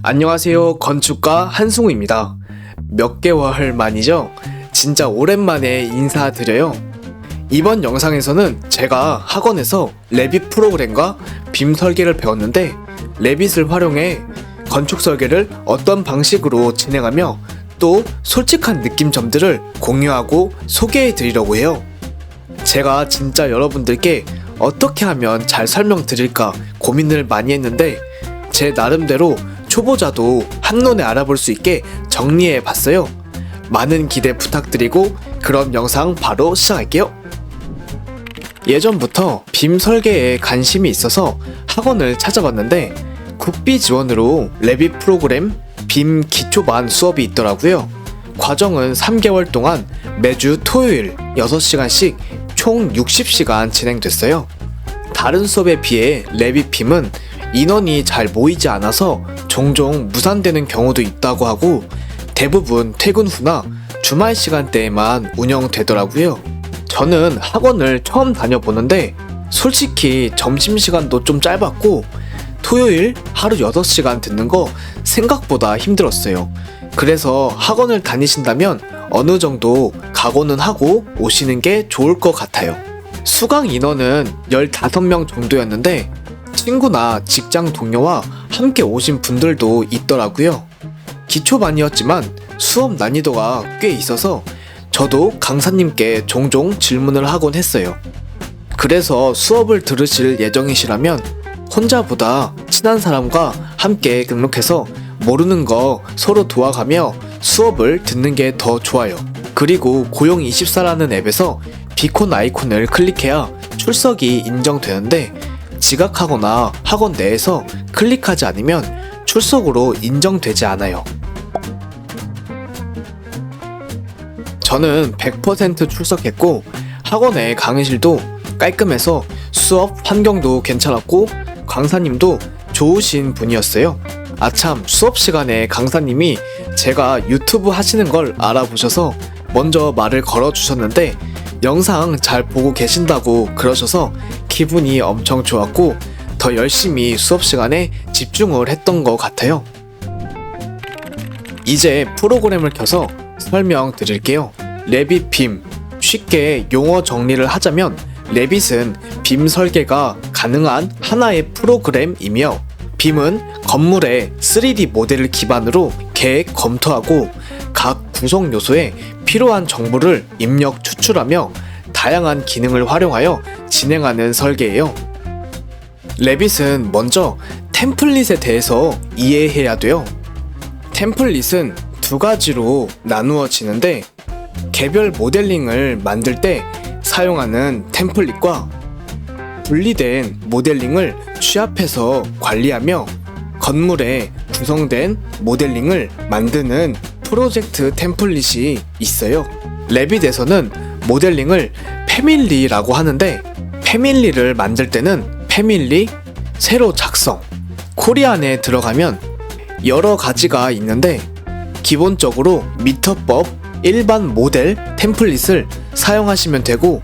안녕하세요. 건축가 한승우입니다. 몇 개월 만이죠? 진짜 오랜만에 인사드려요. 이번 영상에서는 제가 학원에서 레빗 프로그램과 빔 설계를 배웠는데 레빗을 활용해 건축 설계를 어떤 방식으로 진행하며 또 솔직한 느낌점들을 공유하고 소개해 드리려고 해요. 제가 진짜 여러분들께 어떻게 하면 잘 설명드릴까 고민을 많이 했는데 제 나름대로 초보자도 한눈에 알아볼 수 있게 정리해 봤어요. 많은 기대 부탁드리고 그럼 영상 바로 시작할게요. 예전부터 빔 설계에 관심이 있어서 학원을 찾아봤는데 국비 지원으로 레빗 프로그램 빔 기초반 수업이 있더라고요. 과정은 3개월 동안 매주 토요일 6시간씩 총 60시간 진행됐어요. 다른 수업에 비해 레빗 빔은 인원이 잘 모이지 않아서 종종 무산되는 경우도 있다고 하고 대부분 퇴근 후나 주말 시간대에만 운영되더라고요. 저는 학원을 처음 다녀보는데 솔직히 점심시간도 좀 짧았고 토요일 하루 6시간 듣는 거 생각보다 힘들었어요. 그래서 학원을 다니신다면 어느 정도 각오는 하고 오시는 게 좋을 것 같아요. 수강 인원은 15명 정도였는데 친구나 직장 동료와 함께 오신 분들도 있더라고요. 기초반이었지만 수업 난이도가 꽤 있어서 저도 강사님께 종종 질문을 하곤 했어요. 그래서 수업을 들으실 예정이시라면 혼자보다 친한 사람과 함께 등록해서 모르는 거 서로 도와가며 수업을 듣는 게 더 좋아요. 그리고 고용24라는 앱에서 비콘 아이콘을 클릭해야 출석이 인정되는데 지각하거나 학원 내에서 클릭하지 않으면 출석으로 인정되지 않아요. 저는 100% 출석했고 학원의 강의실도 깔끔해서 수업 환경도 괜찮았고 강사님도 좋으신 분이었어요. 아참, 수업 시간에 강사님이 제가 유튜브 하시는 걸 알아보셔서 먼저 말을 걸어주셨는데 영상 잘 보고 계신다고 그러셔서 기분이 엄청 좋았고 더 열심히 수업 시간에 집중을 했던 것 같아요. 이제 프로그램을 켜서 설명드릴게요. 레빗 빔, 쉽게 용어 정리를 하자면 레빗은 빔 설계가 가능한 하나의 프로그램이며 빔은 건물의 3D 모델을 기반으로 계획 검토하고 각 구성 요소에 필요한 정보를 입력 추출하며 다양한 기능을 활용하여 진행하는 설계예요. 레빗은 먼저 템플릿에 대해서 이해해야 돼요. 템플릿은 두 가지로 나누어지는데 개별 모델링을 만들 때 사용하는 템플릿과 분리된 모델링을 취합해서 관리하며 건물에 구성된 모델링을 만드는 프로젝트 템플릿이 있어요. 레빗에서는 모델링을 패밀리라고 하는데 패밀리를 만들 때는 패밀리, 세로 작성, 코리안에 들어가면 여러 가지가 있는데 기본적으로 미터법 일반 모델 템플릿을 사용하시면 되고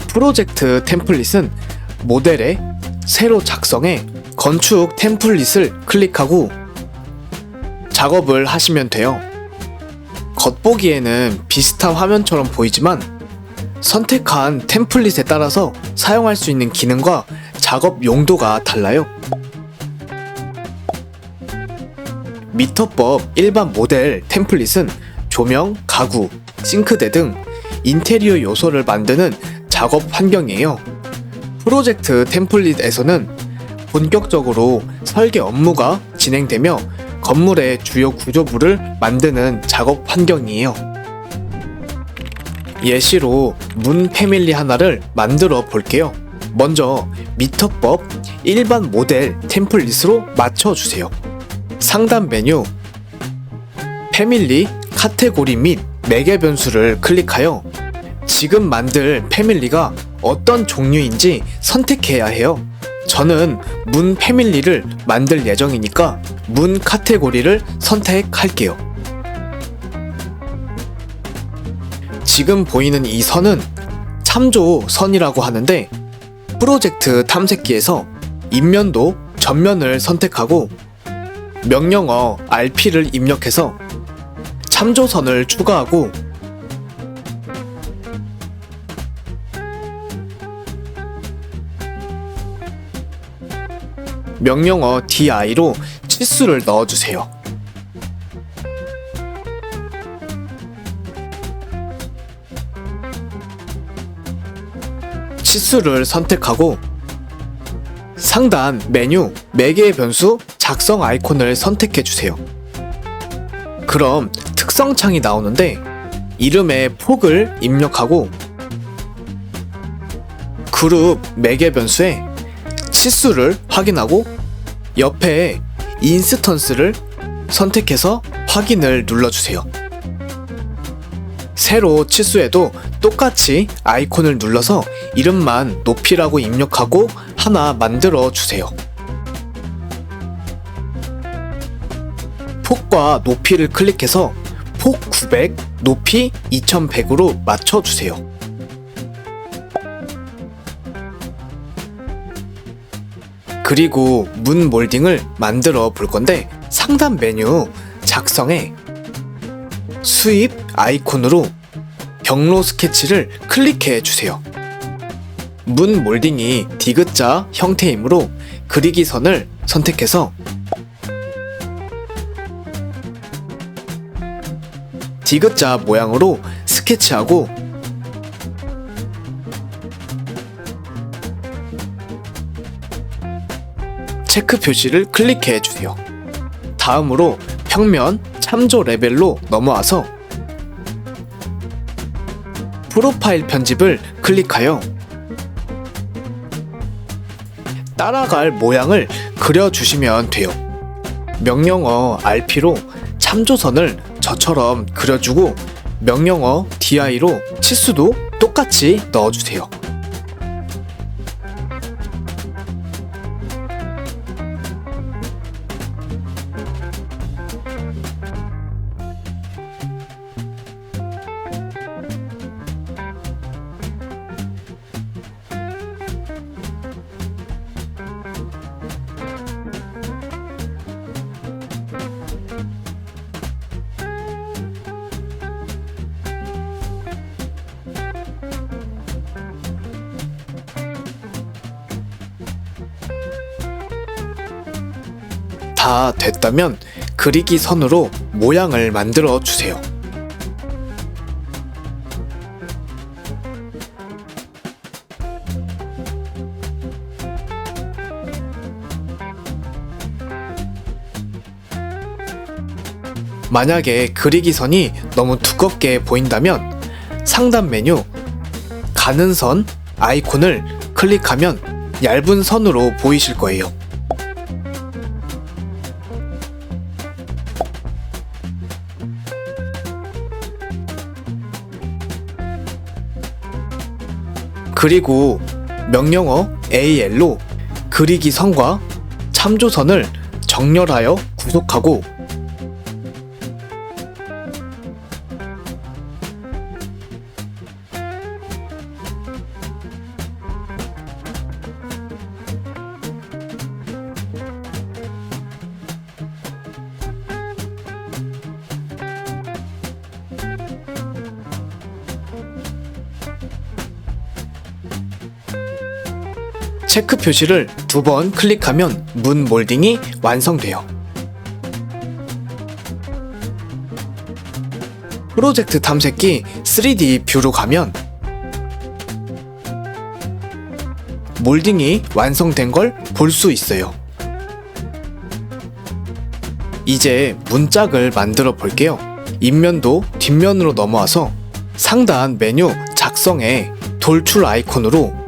프로젝트 템플릿은 모델에 세로 작성해 건축 템플릿을 클릭하고 작업을 하시면 돼요. 겉보기에는 비슷한 화면처럼 보이지만 선택한 템플릿에 따라서 사용할 수 있는 기능과 작업 용도가 달라요. 미터법 일반 모델 템플릿은 조명, 가구, 싱크대 등 인테리어 요소를 만드는 작업 환경이에요. 프로젝트 템플릿에서는 본격적으로 설계 업무가 진행되며 건물의 주요 구조물을 만드는 작업 환경이에요. 예시로 문 패밀리 하나를 만들어 볼게요. 먼저 미터법 일반 모델 템플릿으로 맞춰주세요. 상단 메뉴 패밀리 카테고리 및 매개 변수를 클릭하여 지금 만들 패밀리가 어떤 종류인지 선택해야 해요. 저는 문 패밀리를 만들 예정이니까 문 카테고리를 선택할게요. 지금 보이는 이 선은 참조선이라고 하는데 프로젝트 탐색기에서 인면도 전면을 선택하고 명령어 RP를 입력해서 참조선을 추가하고 명령어 DI로 치수를 넣어주세요. 치수를 선택하고 상단 메뉴 매개의 변수 작성 아이콘을 선택해주세요. 그럼 특성창이 나오는데 이름의 폭을 입력하고 그룹 매개 변수에 치수를 확인하고 옆에 인스턴스를 선택해서 확인을 눌러주세요. 세로 치수에도 똑같이 아이콘을 눌러서 이름만 높이라고 입력하고 하나 만들어 주세요. 폭과 높이를 클릭해서 폭 900, 높이 2100으로 맞춰주세요. 그리고 문 몰딩을 만들어 볼 건데 상단 메뉴 작성에 수입 아이콘으로 경로 스케치를 클릭해 주세요. 문 몰딩이 디귿자 형태이므로 그리기 선을 선택해서 디귿자 모양으로 스케치하고 체크 표시를 클릭해 주세요. 다음으로 평면 참조 레벨로 넘어와서 프로파일 편집을 클릭하여 따라갈 모양을 그려주시면 돼요. 명령어 RP로 참조선을 저처럼 그려주고 명령어 DI로 치수도 똑같이 넣어주세요. 다 됐다면 그리기 선으로 모양을 만들어 주세요. 만약에 그리기 선이 너무 두껍게 보인다면 상단 메뉴 가는 선 아이콘을 클릭하면 얇은 선으로 보이실 거예요. 그리고 명령어 AL로 그리기 선과 참조선을 정렬하여 구속하고 체크 표시를 2번 클릭하면 문 몰딩이 완성돼요. 프로젝트 탐색기 3D 뷰로 가면 몰딩이 완성된 걸 볼 수 있어요. 이제 문짝을 만들어 볼게요. 인면도 뒷면으로 넘어와서 상단 메뉴 작성에 돌출 아이콘으로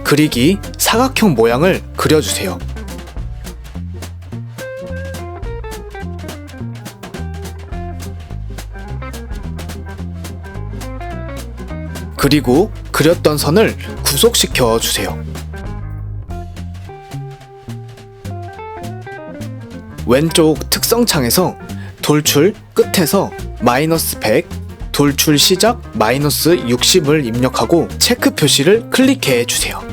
그리기 사각형 모양을 그려주세요. 그리고 그렸던 선을 구속시켜 주세요. 왼쪽 특성창에서 돌출 끝에서 마이너스 100, 돌출 시작 마이너스 60을 입력하고 체크 표시를 클릭해 주세요.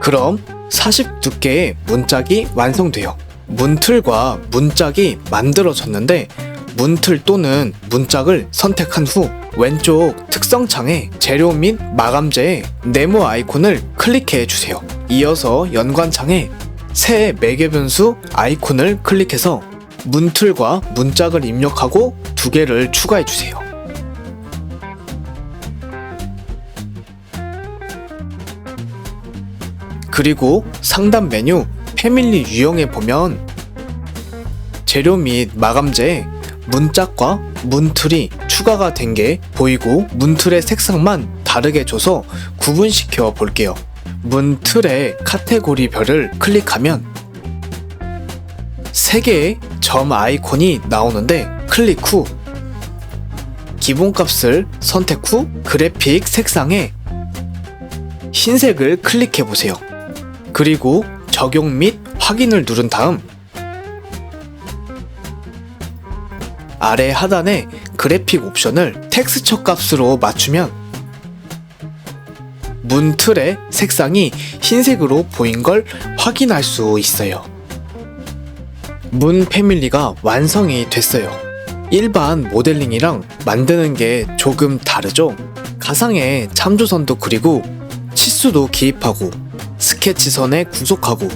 그럼 42개의 문짝이 완성돼요. 문틀과 문짝이 만들어졌는데 문틀 또는 문짝을 선택한 후 왼쪽 특성창에 재료 및 마감재의 네모 아이콘을 클릭해 주세요. 이어서 연관창에 새 매개 변수 아이콘을 클릭해서 문틀과 문짝을 입력하고 두 개를 추가해 주세요. 그리고 상단 메뉴 패밀리 유형에 보면 재료 및 마감재에 문짝과 문틀이 추가가 된 게 보이고 문틀의 색상만 다르게 줘서 구분시켜 볼게요. 문틀의 카테고리 별을 클릭하면 3개의 점 아이콘이 나오는데 클릭 후 기본값을 선택 후 그래픽 색상에 흰색을 클릭해 보세요. 그리고 적용 및 확인을 누른 다음 아래 하단에 그래픽 옵션을 텍스처 값으로 맞추면 문틀의 색상이 흰색으로 보인 걸 확인할 수 있어요. 문 패밀리가 완성이 됐어요. 일반 모델링이랑 만드는 게 조금 다르죠? 가상의 참조선도 그리고 치수도 기입하고 스케치선에 구속하고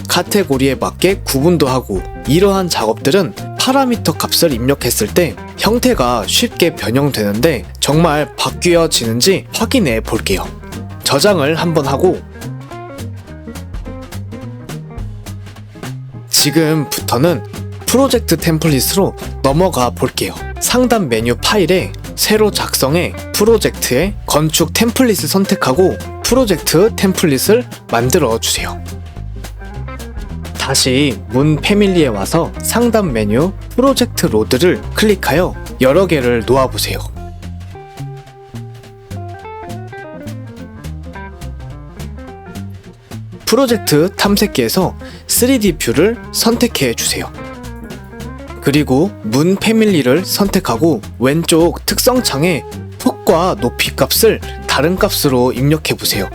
카테고리에 맞게 구분도 하고 이러한 작업들은 파라미터 값을 입력했을 때 형태가 쉽게 변형되는데 정말 바뀌어지는지 확인해 볼게요. 저장을 한번 하고 지금부터는 프로젝트 템플릿으로 넘어가 볼게요. 상단 메뉴 파일에 새로 작성해 프로젝트에 건축 템플릿을 선택하고 프로젝트 템플릿을 만들어 주세요. 다시 문 패밀리에 와서 상단 메뉴 프로젝트 로드를 클릭하여 여러 개를 놓아보세요. 프로젝트 탐색기에서 3D 뷰를 선택해 주세요. 그리고 문 패밀리를 선택하고 왼쪽 특성창에 폭과 높이 값을 다른 값으로 입력해 보세요.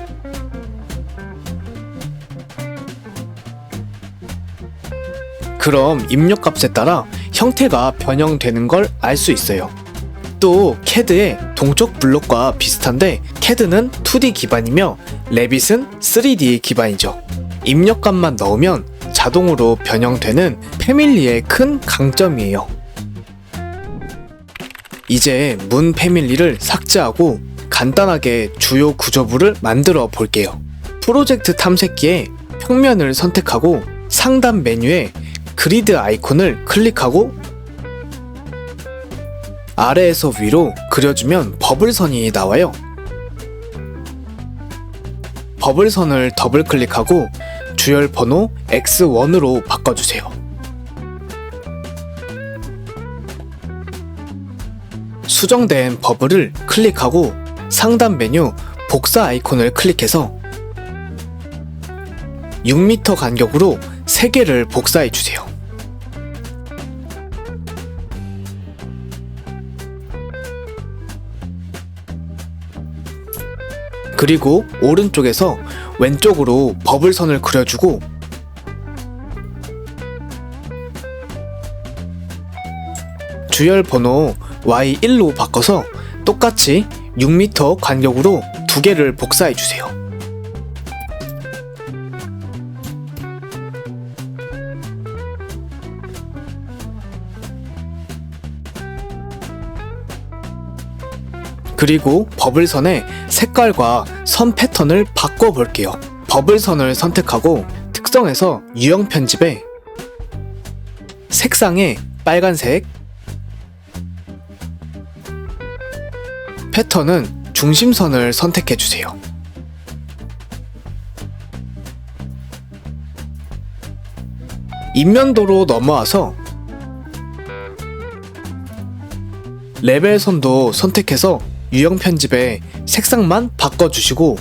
그럼 입력값에 따라 형태가 변형되는 걸 알 수 있어요. 또 CAD의 동적 블록과 비슷한데 CAD는 2D 기반이며 레빗은 3D 기반이죠. 입력값만 넣으면 자동으로 변형되는 패밀리의 큰 강점이에요. 이제 문 패밀리를 삭제하고 간단하게 주요 구조부를 만들어 볼게요. 프로젝트 탐색기에 평면을 선택하고 상단 메뉴에 그리드 아이콘을 클릭하고 아래에서 위로 그려주면 버블선이 나와요. 버블선을 더블 클릭하고 주열 번호 X1으로 바꿔주세요. 수정된 버블을 클릭하고 상단 메뉴 복사 아이콘을 클릭해서 6m 간격으로 3개를 복사해 주세요. 그리고 오른쪽에서 왼쪽으로 버블선을 그려주고 주열 번호 Y1로 바꿔서 똑같이 6m 간격으로 2개를 복사해 주세요. 그리고 버블선의 색깔과 선 패턴을 바꿔볼게요. 버블선을 선택하고 특성에서 유형 편집에 색상에 빨간색, 패턴은 중심선을 선택해주세요. 인면도로 넘어와서 레벨선도 선택해서 유형 편집에 색상만 바꿔주시고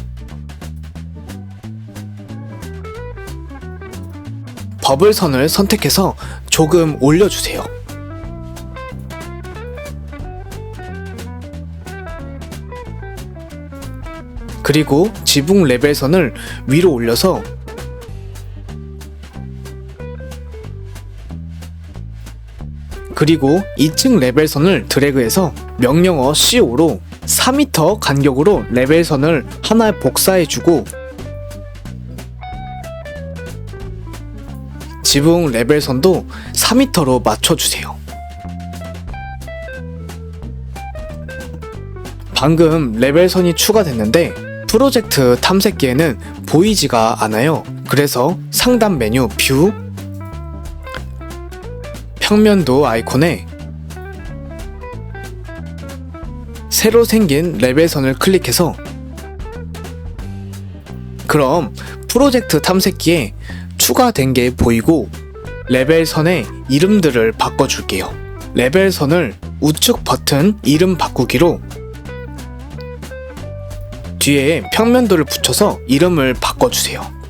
버블선을 선택해서 조금 올려주세요. 그리고 지붕 레벨선을 위로 올려서 그리고 2층 레벨선을 드래그해서 명령어 C5로 4m 간격으로 레벨선을 하나 복사해주고 지붕 레벨선도 4m로 맞춰주세요. 방금 레벨선이 추가됐는데 프로젝트 탐색기에는 보이지가 않아요. 그래서 상단 메뉴 뷰, 평면도 아이콘에 새로 생긴 레벨선을 클릭해서 그럼 프로젝트 탐색기에 추가된 게 보이고 레벨선의 이름들을 바꿔줄게요. 레벨선을 우측 버튼 이름 바꾸기로 뒤에 평면도를 붙여서 이름을 바꿔주세요.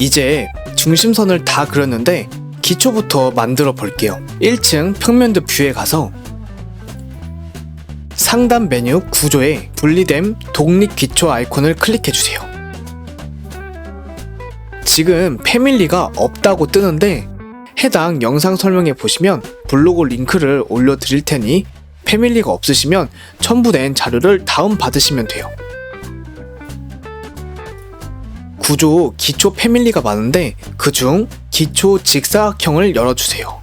이제 중심선을 다 그렸는데 기초부터 만들어 볼게요. 1층 평면도 뷰에 가서 상단 메뉴 구조에 분리된 독립 기초 아이콘을 클릭해주세요. 지금 패밀리가 없다고 뜨는데 해당 영상 설명에 보시면 블로그 링크를 올려드릴 테니 패밀리가 없으시면 첨부된 자료를 다운받으시면 돼요. 구조 기초 패밀리가 많은데 그중 기초 직사각형을 열어주세요.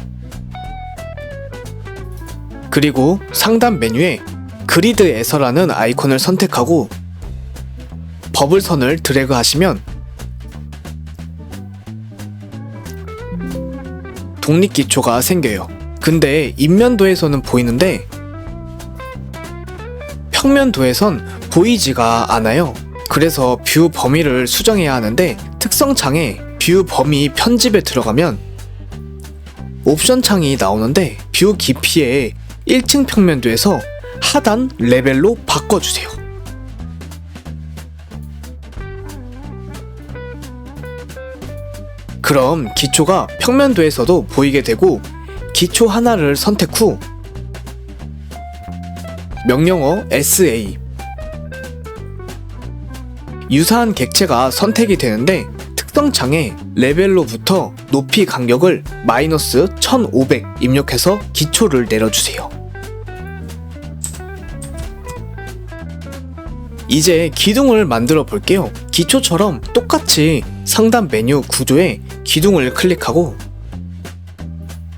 그리고 상단 메뉴에 그리드에서라는 아이콘을 선택하고 버블선을 드래그 하시면 독립기초가 생겨요. 근데 인면도에서는 보이는데 평면도에선 보이지가 않아요. 그래서 뷰 범위를 수정해야 하는데 특성창에 뷰 범위 편집에 들어가면 옵션 창이 나오는데 뷰 깊이에 1층 평면도에서 하단 레벨로 바꿔주세요. 그럼 기초가 평면도에서도 보이게 되고 기초 하나를 선택 후 명령어 SA 유사한 객체가 선택이 되는데 특성창에 레벨로부터 높이 간격을 마이너스 1500 입력해서 기초를 내려주세요. 이제 기둥을 만들어 볼게요. 기초처럼 똑같이 상단 메뉴 구조에 기둥을 클릭하고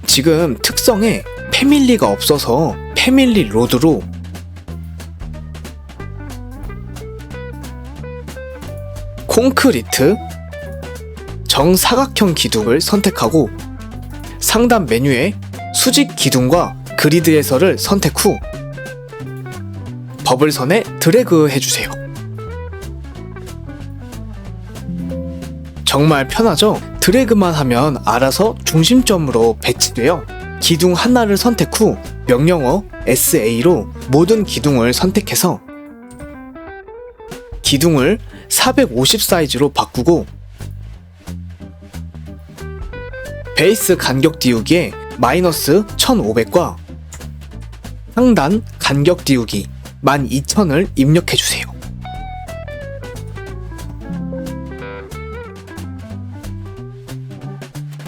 지금 특성에 패밀리가 없어서 패밀리 로드로 콘크리트 정사각형 기둥을 선택하고 상단 메뉴에 수직 기둥과 그리드 해설을 선택 후 버블선에 드래그 해주세요. 정말 편하죠? 드래그만 하면 알아서 중심점으로 배치되어 기둥 하나를 선택 후 명령어 SA로 모든 기둥을 선택해서 기둥을 450 사이즈로 바꾸고 베이스 간격 띄우기에 마이너스 1500과 상단 간격 띄우기 12000을 입력해주세요.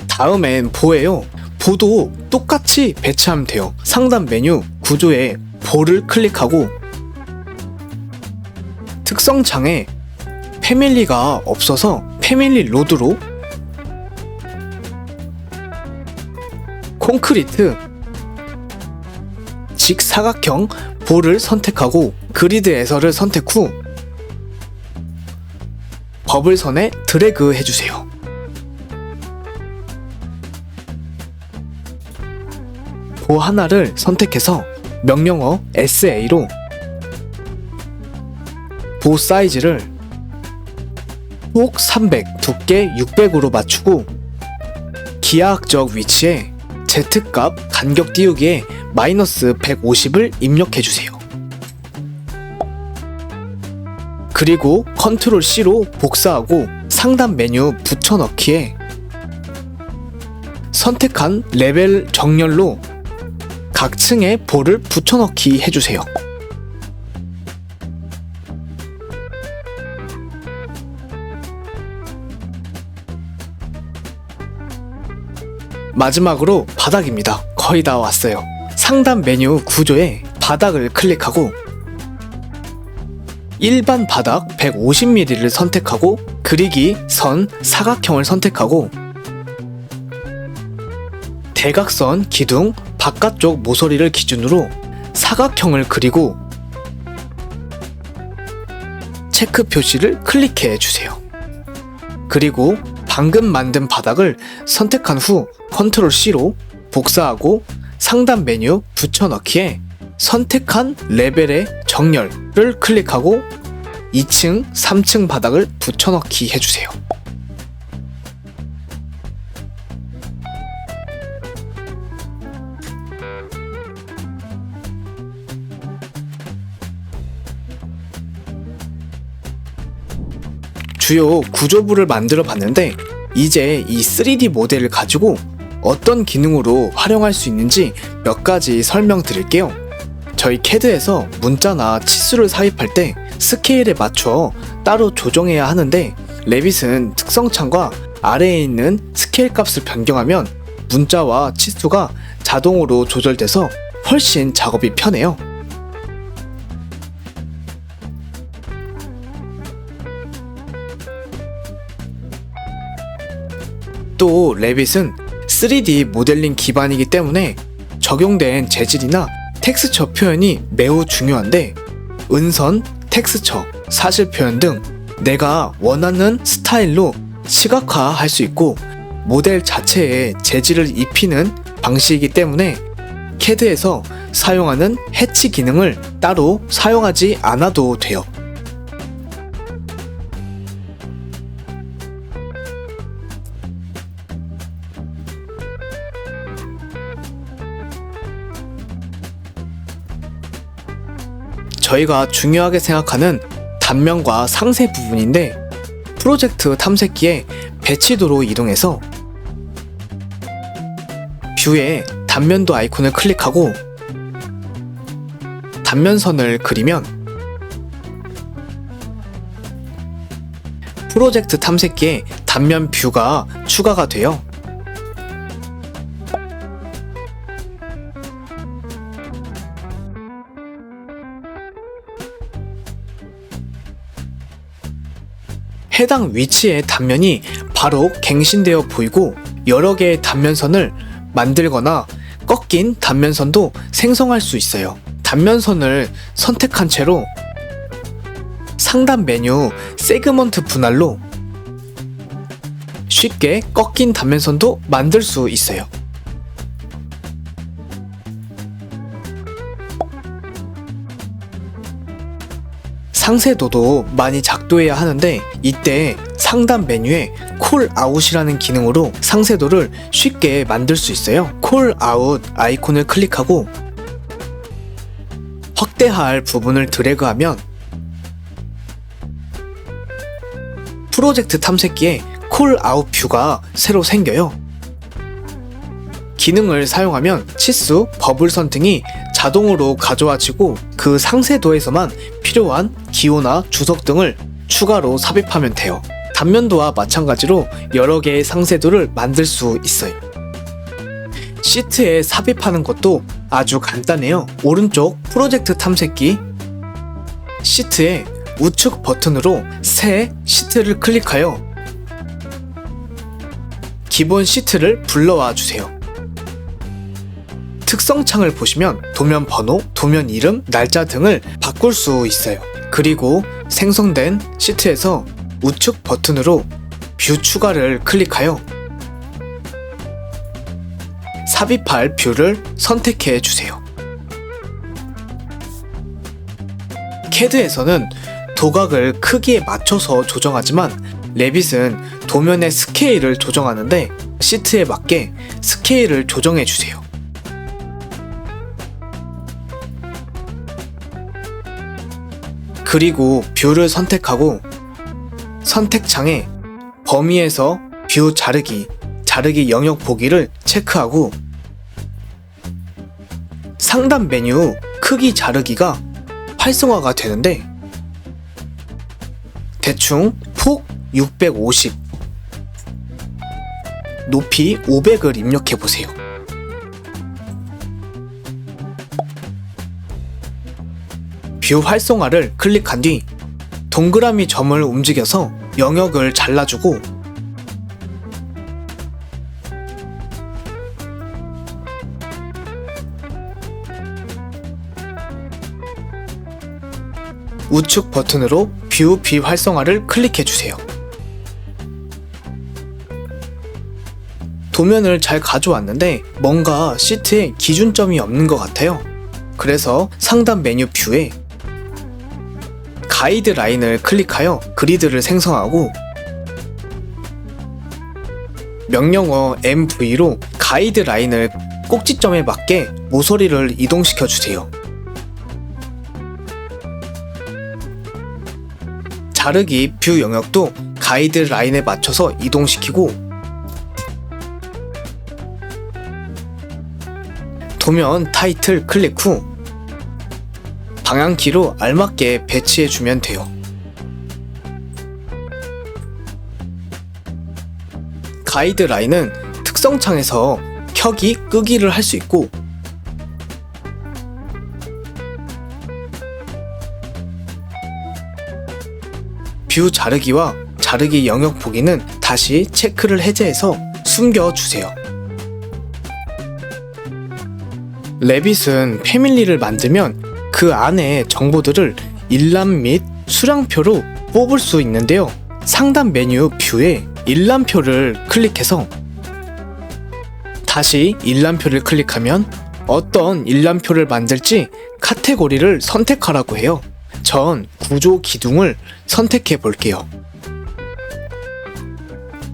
다음엔 보예요. 보도 똑같이 배치하면 돼요. 상단 메뉴 구조에 보를 클릭하고 특성창에 패밀리가 없어서 패밀리 로드로 콘크리트 직사각형 볼을 선택하고 그리드 에서를 선택 후 버블선에 드래그 해주세요. 보 하나를 선택해서 명령어 SA로 보 사이즈를 폭 300, 두께 600으로 맞추고 기하학적 위치에 Z값 간격 띄우기에 마이너스 150을 입력해주세요. 그리고 컨트롤 C로 복사하고 상단 메뉴 붙여넣기에 선택한 레벨 정렬로 각 층에 볼을 붙여넣기 해주세요. 마지막으로 바닥입니다. 거의 다 왔어요. 상단 메뉴 구조에 바닥을 클릭하고 일반 바닥 150mm를 선택하고 그리기 선 사각형을 선택하고 대각선 기둥 바깥쪽 모서리를 기준으로 사각형을 그리고 체크 표시를 클릭해 주세요. 그리고 방금 만든 바닥을 선택한 후 컨트롤 C로 복사하고 상단 메뉴 붙여넣기에 선택한 레벨의 정렬을 클릭하고 2층, 3층 바닥을 붙여넣기 해주세요. 주요 구조부를 만들어 봤는데 이제 이 3D 모델을 가지고 어떤 기능으로 활용할 수 있는지 몇 가지 설명드릴게요. 저희 CAD에서 문자나 치수를 삽입할 때 스케일에 맞춰 따로 조정해야 하는데 레빗은 특성창과 아래에 있는 스케일 값을 변경하면 문자와 치수가 자동으로 조절돼서 훨씬 작업이 편해요. 또 레빗은 3D 모델링 기반이기 때문에 적용된 재질이나 텍스처 표현이 매우 중요한데 은선, 텍스처, 사실 표현 등 내가 원하는 스타일로 시각화할 수 있고 모델 자체에 재질을 입히는 방식이기 때문에 CAD에서 사용하는 해치 기능을 따로 사용하지 않아도 돼요. 저희가 중요하게 생각하는 단면과 상세 부분인데 프로젝트 탐색기에 배치도로 이동해서 뷰에 단면도 아이콘을 클릭하고 단면선을 그리면 프로젝트 탐색기에 단면 뷰가 추가가 돼요. 해당 위치의 단면이 바로 갱신되어 보이고 여러 개의 단면선을 만들거나 꺾인 단면선도 생성할 수 있어요. 단면선을 선택한 채로 상단 메뉴 세그먼트 분할로 쉽게 꺾인 단면선도 만들 수 있어요. 상세도도 많이 작도해야 하는데 이때 상단 메뉴에 콜 아웃이라는 기능으로 상세도를 쉽게 만들 수 있어요. 콜 아웃 아이콘을 클릭하고 확대할 부분을 드래그하면 프로젝트 탐색기에 콜 아웃 뷰가 새로 생겨요. 기능을 사용하면 치수, 버블선 등이 자동으로 가져와지고 그 상세도에서만 필요한 기호나 주석 등을 추가로 삽입하면 돼요. 단면도와 마찬가지로 여러 개의 상세도를 만들 수 있어요. 시트에 삽입하는 것도 아주 간단해요. 오른쪽 프로젝트 탐색기 시트에 우측 버튼으로 새 시트를 클릭하여 기본 시트를 불러와 주세요. 특성창을 보시면 도면 번호, 도면 이름, 날짜 등을 바꿀 수 있어요. 그리고 생성된 시트에서 우측 버튼으로 뷰 추가를 클릭하여 삽입할 뷰를 선택해 주세요. CAD에서는 도각을 크기에 맞춰서 조정하지만 레빗은 도면의 스케일을 조정하는데 시트에 맞게 스케일을 조정해 주세요. 그리고 뷰를 선택하고 선택창에 범위에서 뷰 자르기, 자르기 영역 보기를 체크하고 상단 메뉴 크기 자르기가 활성화가 되는데 대충 폭 650 높이 500을 입력해보세요. 뷰 활성화를 클릭한 뒤 동그라미 점을 움직여서 영역을 잘라주고 우측 버튼으로 뷰 비활성화를 클릭해주세요. 도면을 잘 가져왔는데 뭔가 시트에 기준점이 없는 것 같아요. 그래서 상단 메뉴 뷰에 가이드 라인을 클릭하여 그리드를 생성하고 명령어 MV로 가이드 라인을 꼭지점에 맞게 모서리를 이동시켜 주세요. 자르기 뷰 영역도 가이드 라인에 맞춰서 이동시키고 도면 타이틀 클릭 후 방향키로 알맞게 배치해주면 돼요. 가이드 라인은 특성창에서 켜기, 끄기를 할 수 있고 뷰 자르기와 자르기 영역 보기는 다시 체크를 해제해서 숨겨주세요. 레빗은 패밀리를 만들면 그 안에 정보들을 일람 및 수량표로 뽑을 수 있는데요. 상단 메뉴 뷰에 일람표를 클릭해서 다시 일람표를 클릭하면 어떤 일람표를 만들지 카테고리를 선택하라고 해요. 전 구조 기둥을 선택해 볼게요.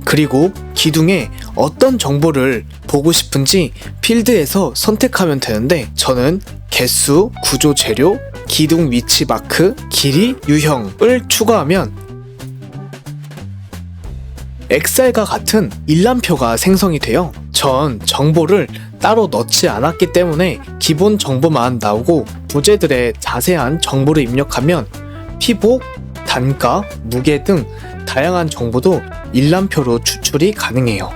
그리고 기둥에 어떤 정보를 보고 싶은지 필드에서 선택하면 되는데 저는 개수, 구조 재료, 기둥 위치 마크, 길이, 유형을 추가하면 엑셀과 같은 일람표가 생성이 돼요. 전 정보를 따로 넣지 않았기 때문에 기본 정보만 나오고 부재들의 자세한 정보를 입력하면 피복, 단가, 무게 등 다양한 정보도 일람표로 추출이 가능해요.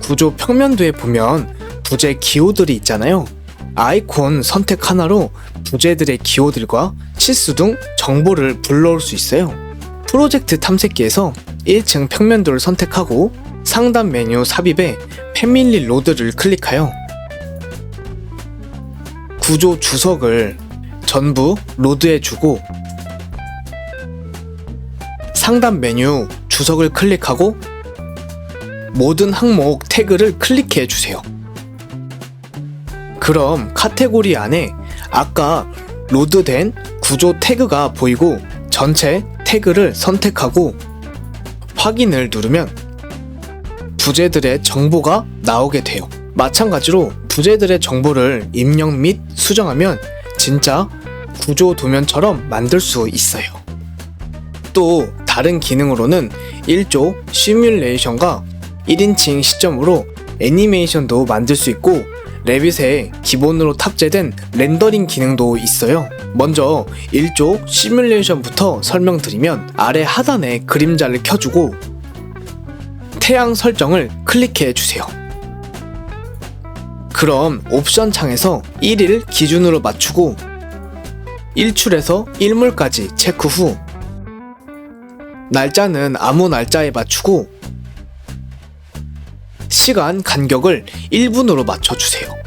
구조 평면도에 보면 부재 기호들이 있잖아요. 아이콘 선택 하나로 부재들의 기호들과 치수 등 정보를 불러올 수 있어요. 프로젝트 탐색기에서 1층 평면도를 선택하고 상단 메뉴 삽입에 패밀리 로드를 클릭하여 구조 주석을 전부 로드해주고 상단 메뉴 주석을 클릭하고 모든 항목 태그를 클릭해주세요. 그럼 카테고리 안에 아까 로드된 구조 태그가 보이고 전체 태그를 선택하고 확인을 누르면 부재들의 정보가 나오게 돼요. 마찬가지로 부재들의 정보를 입력 및 수정하면 진짜 구조 도면처럼 만들 수 있어요. 또 다른 기능으로는 1조 시뮬레이션과 1인칭 시점으로 애니메이션도 만들 수 있고 레빗에 기본으로 탑재된 렌더링 기능도 있어요. 먼저 1조 시뮬레이션부터 설명드리면 아래 하단에 그림자를 켜주고 태양 설정을 클릭해 주세요. 그럼 옵션 창에서 1일 기준으로 맞추고 1출에서 1물까지 체크 후 날짜는 아무 날짜에 맞추고 시간 간격을 1분으로 맞춰주세요.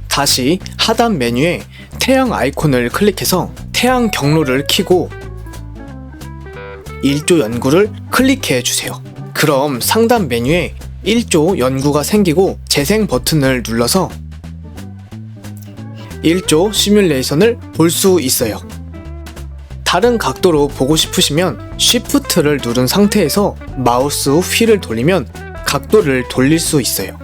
다시 하단 메뉴에 태양 아이콘을 클릭해서 태양 경로를 켜고 1조 연구를 클릭해 주세요. 그럼 상단 메뉴에 1조 연구가 생기고 재생 버튼을 눌러서 1조 시뮬레이션을 볼 수 있어요. 다른 각도로 보고 싶으시면 Shift를 누른 상태에서 마우스 휠을 돌리면 각도를 돌릴 수 있어요.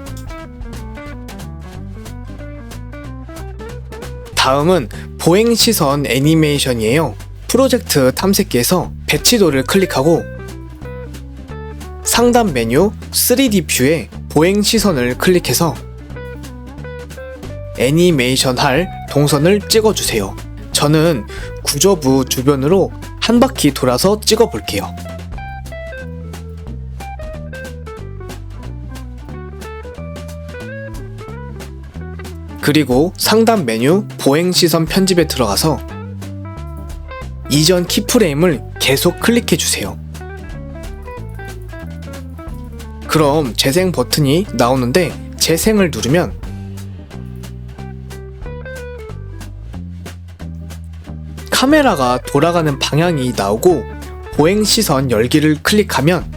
다음은 보행 시선 애니메이션이에요. 프로젝트 탐색기에서 배치도를 클릭하고 상단 메뉴 3D 뷰에 보행 시선을 클릭해서 애니메이션 할 동선을 찍어주세요. 저는 구조부 주변으로 한 바퀴 돌아서 찍어 볼게요. 그리고 상단 메뉴 보행 시선 편집에 들어가서 이전 키프레임을 계속 클릭해 주세요. 그럼 재생 버튼이 나오는데 재생을 누르면 카메라가 돌아가는 방향이 나오고 보행 시선 열기를 클릭하면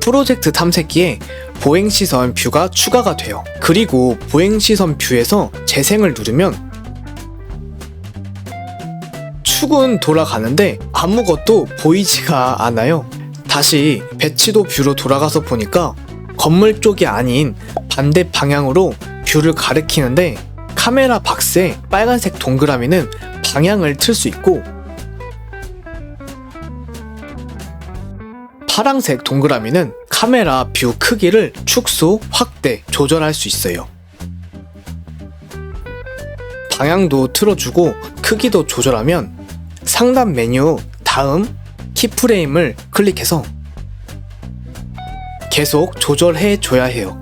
프로젝트 탐색기에 보행 시선 뷰가 추가가 돼요. 그리고 보행 시선 뷰에서 재생을 누르면 축은 돌아가는데 아무것도 보이지가 않아요. 다시 배치도 뷰로 돌아가서 보니까 건물 쪽이 아닌 반대 방향으로 뷰를 가리키는데 카메라 박스의 빨간색 동그라미는 방향을 틀 수 있고 파란색 동그라미는 카메라 뷰 크기를 축소, 확대, 조절할 수 있어요. 방향도 틀어주고 크기도 조절하면 상단 메뉴 다음 키프레임을 클릭해서 계속 조절해 줘야 해요.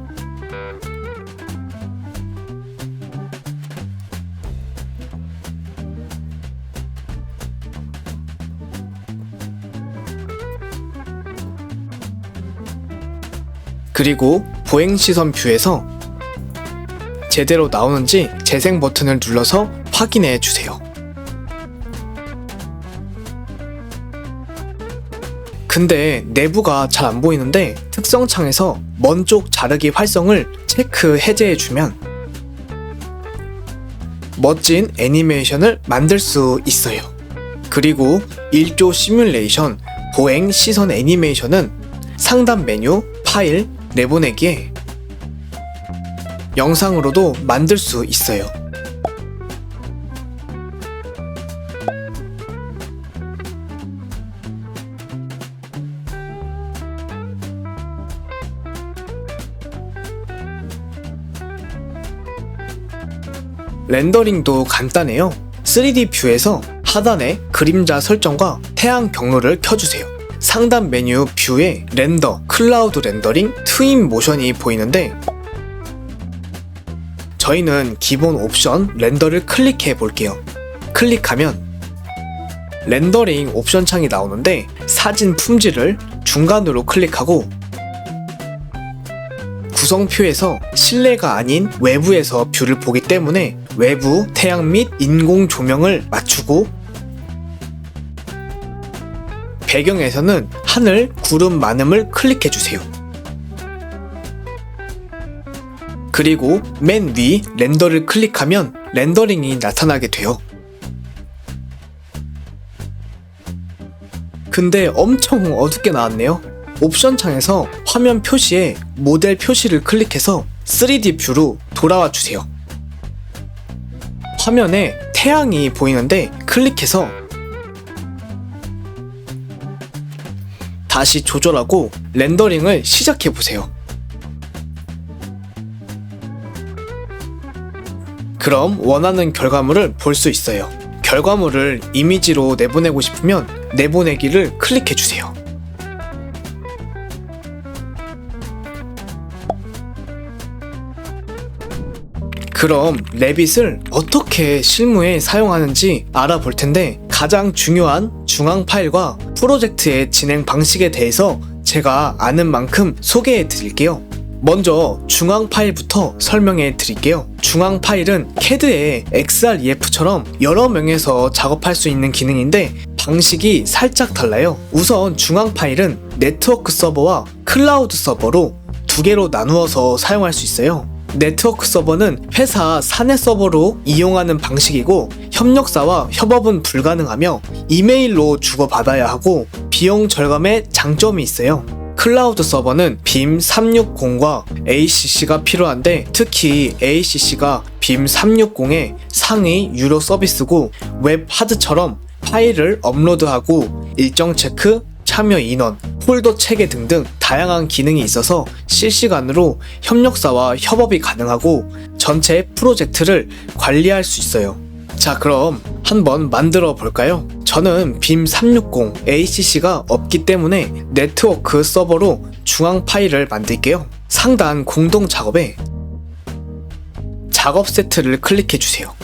그리고 보행 시선 뷰에서 제대로 나오는지 재생 버튼을 눌러서 확인해 주세요. 근데 내부가 잘 안 보이는데 특성 창에서 먼 쪽 자르기 활성을 체크 해제해 주면 멋진 애니메이션을 만들 수 있어요. 그리고 1조 시뮬레이션 보행 시선 애니메이션은 상단 메뉴 파일 내보내기에 영상으로도 만들 수 있어요. 렌더링도 간단해요. 3D 뷰에서 하단에 그림자 설정과 태양 경로를 켜주세요. 상단 메뉴 뷰에 렌더, 클라우드 렌더링, 트윈 모션이 보이는데 저희는 기본 옵션 렌더를 클릭해 볼게요. 클릭하면 렌더링 옵션 창이 나오는데 사진 품질을 중간으로 클릭하고 구성표에서 실내가 아닌 외부에서 뷰를 보기 때문에 외부 태양 및 인공 조명을 맞추고 배경에서는 하늘, 구름 많음을 클릭해주세요. 그리고 맨 위 렌더를 클릭하면 렌더링이 나타나게 돼요. 근데 엄청 어둡게 나왔네요. 옵션 창에서 화면 표시에 모델 표시를 클릭해서 3D 뷰로 돌아와 주세요. 화면에 태양이 보이는데 클릭해서 다시 조절하고 렌더링을 시작해 보세요. 그럼 원하는 결과물을 볼 수 있어요. 결과물을 이미지로 내보내고 싶으면 내보내기를 클릭해 주세요. 그럼 레빗을 어떻게 실무에 사용하는지 알아볼 텐데 가장 중요한 중앙 파일과 프로젝트의 진행 방식에 대해서 제가 아는 만큼 소개해 드릴게요. 먼저 중앙 파일부터 설명해 드릴게요. 중앙 파일은 CAD의 XREF처럼 여러 명에서 작업할 수 있는 기능인데 방식이 살짝 달라요. 우선 중앙 파일은 네트워크 서버와 클라우드 서버로 두 개로 나누어서 사용할 수 있어요. 네트워크 서버는 회사 사내 서버로 이용하는 방식이고 협력사와 협업은 불가능하며 이메일로 주고받아야 하고 비용 절감에 장점이 있어요. 클라우드 서버는 빔 360과 ACC가 필요한데 특히 ACC가 빔 360의 상위 유료 서비스고 웹 하드처럼 파일을 업로드하고 일정 체크, 참여 인원, 폴더 체계 등등 다양한 기능이 있어서 실시간으로 협력사와 협업이 가능하고 전체 프로젝트를 관리할 수 있어요. 자, 그럼 한번 만들어 볼까요? 저는 빔 360 ACC가 없기 때문에 네트워크 서버로 중앙 파일을 만들게요. 상단 공동 작업에 작업 세트를 클릭해 주세요.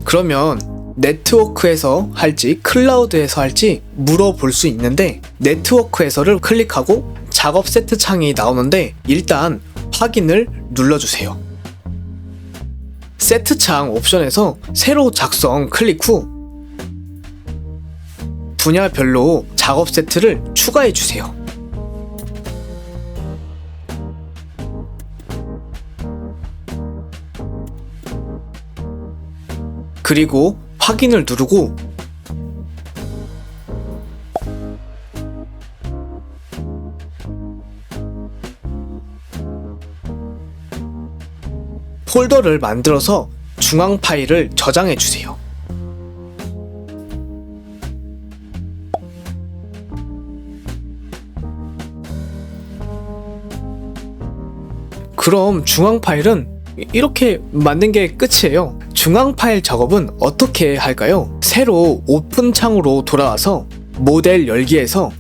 그러면 네트워크에서 할지 클라우드에서 할지 물어볼 수 있는데 네트워크에서를 클릭하고 작업 세트 창이 나오는데 일단 확인을 눌러주세요. 세트 창 옵션에서 새로 작성 클릭 후 분야별로 작업 세트를 추가해 주세요. 그리고 확인을 누르고 폴더를 만들어서 중앙 파일을 저장해 주세요. 그럼 중앙 파일은 이렇게 만든 게 끝이에요. 중앙 파일 작업은 어떻게 할까요? 새로 오픈 창으로 돌아와서 모델 열기에서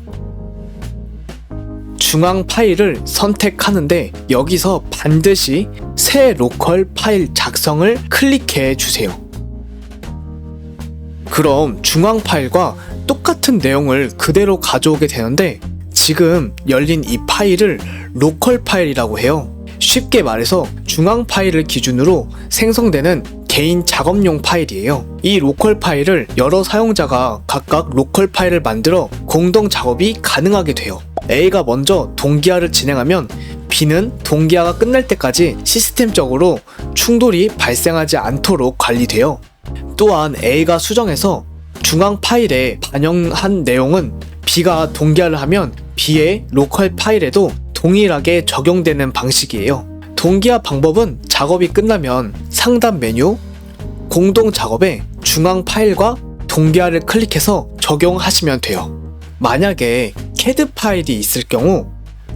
중앙 파일을 선택하는데 여기서 반드시 새 로컬 파일 작성을 클릭해 주세요. 그럼 중앙 파일과 똑같은 내용을 그대로 가져오게 되는데 지금 열린 이 파일을 로컬 파일이라고 해요. 쉽게 말해서 중앙 파일을 기준으로 생성되는 개인 작업용 파일이에요. 이 로컬 파일을 여러 사용자가 각각 로컬 파일을 만들어 공동 작업이 가능하게 돼요. A가 먼저 동기화를 진행하면 B는 동기화가 끝날 때까지 시스템적으로 충돌이 발생하지 않도록 관리돼요. 또한 A가 수정해서 중앙 파일에 반영한 내용은 B가 동기화를 하면 B의 로컬 파일에도 동일하게 적용되는 방식이에요. 동기화 방법은 작업이 끝나면 상단 메뉴 공동 작업에 중앙 파일과 동기화를 클릭해서 적용하시면 돼요. 만약에 CAD 파일이 있을 경우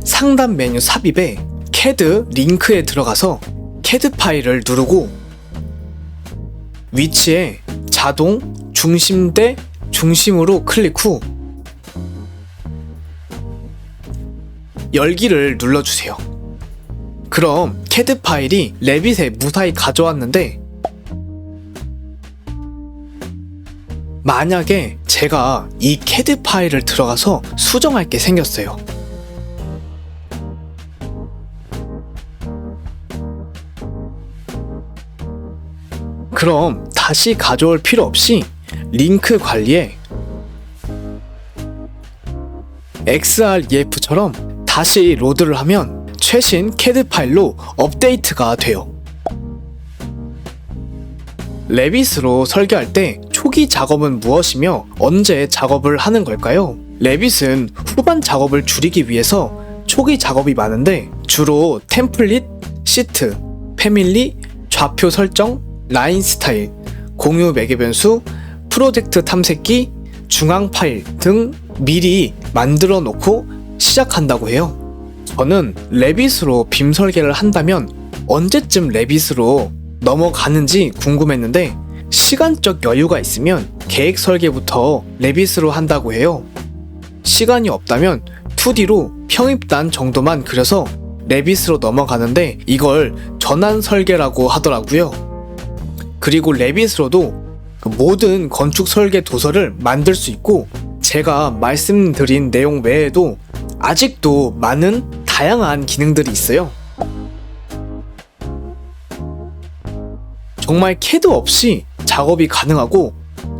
상단 메뉴 삽입에 CAD 링크에 들어가서 CAD 파일을 누르고 위치에 자동 중심대 중심으로 클릭 후 열기를 눌러주세요. 그럼 CAD 파일이 레빗에 무사히 가져왔는데 만약에 제가 이 CAD 파일을 들어가서 수정할 게 생겼어요. 그럼 다시 가져올 필요 없이 링크 관리에 XREF처럼 다시 로드를 하면 최신 CAD 파일로 업데이트가 돼요. 레빗으로 설계할 때 초기 작업은 무엇이며 언제 작업을 하는 걸까요? 레빗은 후반 작업을 줄이기 위해서 초기 작업이 많은데 주로 템플릿, 시트, 패밀리, 좌표 설정, 라인 스타일, 공유 매개 변수, 프로젝트 탐색기, 중앙 파일 등 미리 만들어 놓고 시작한다고 해요. 저는 레빗으로 빔 설계를 한다면 언제쯤 레빗으로 넘어가는지 궁금했는데 시간적 여유가 있으면 계획 설계부터 레빗으로 한다고 해요. 시간이 없다면 2D로 평입단 정도만 그려서 레빗으로 넘어가는데 이걸 전환 설계라고 하더라고요. 그리고 레빗으로도 모든 건축 설계 도서를 만들 수 있고 제가 말씀드린 내용 외에도 아직도 많은 다양한 기능들이 있어요. 정말 CAD 없이 작업이 가능하고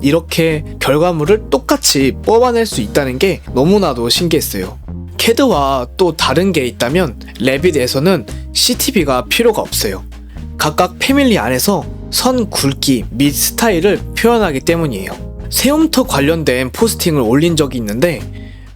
이렇게 결과물을 똑같이 뽑아낼 수 있다는 게 너무나도 신기했어요. CAD와 또 다른 게 있다면 레빗에서는 CTB가 필요가 없어요. 각각 패밀리 안에서 선 굵기 및 스타일을 표현하기 때문이에요. 세움터 관련된 포스팅을 올린 적이 있는데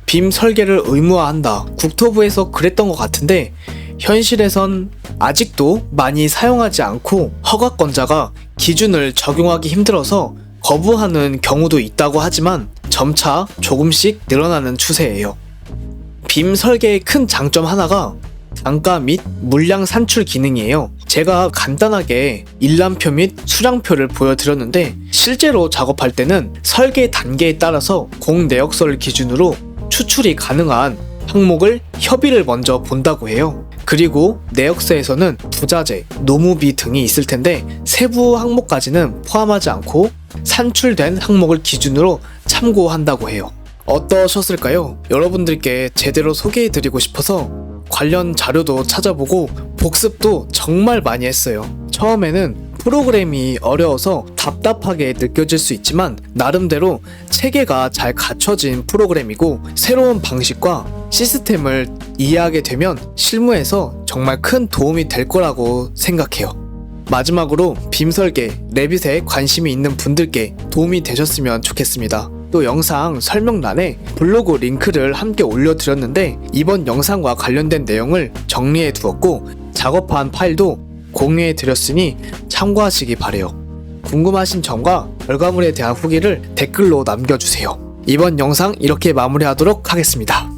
빔 설계를 의무화한다. 국토부에서 그랬던 것 같은데 현실에선 아직도 많이 사용하지 않고 허가권자가 기준을 적용하기 힘들어서 거부하는 경우도 있다고 하지만 점차 조금씩 늘어나는 추세예요. 빔 설계의 큰 장점 하나가 단가 및 물량 산출 기능이에요. 제가 간단하게 일람표 및 수량표를 보여드렸는데 실제로 작업할 때는 설계 단계에 따라서 공 내역서를 기준으로 추출이 가능한 항목을 협의를 먼저 본다고 해요. 그리고 내역서에서는 부자재, 노무비 등이 있을 텐데 세부 항목까지는 포함하지 않고 산출된 항목을 기준으로 참고한다고 해요. 어떠셨을까요? 여러분들께 제대로 소개해드리고 싶어서 관련 자료도 찾아보고 복습도 정말 많이 했어요. 처음에는 프로그램이 어려워서 답답하게 느껴질 수 있지만 나름대로 체계가 잘 갖춰진 프로그램이고 새로운 방식과 시스템을 이해하게 되면 실무에서 정말 큰 도움이 될 거라고 생각해요. 마지막으로 빔 설계, 레빗에 관심이 있는 분들께 도움이 되셨으면 좋겠습니다. 또 영상 설명란에 블로그 링크를 함께 올려드렸는데 이번 영상과 관련된 내용을 정리해 두었고 작업한 파일도 공유해 드렸으니 참고하시기 바래요. 궁금하신 점과 결과물에 대한 후기를 댓글로 남겨주세요. 이번 영상 이렇게 마무리하도록 하겠습니다.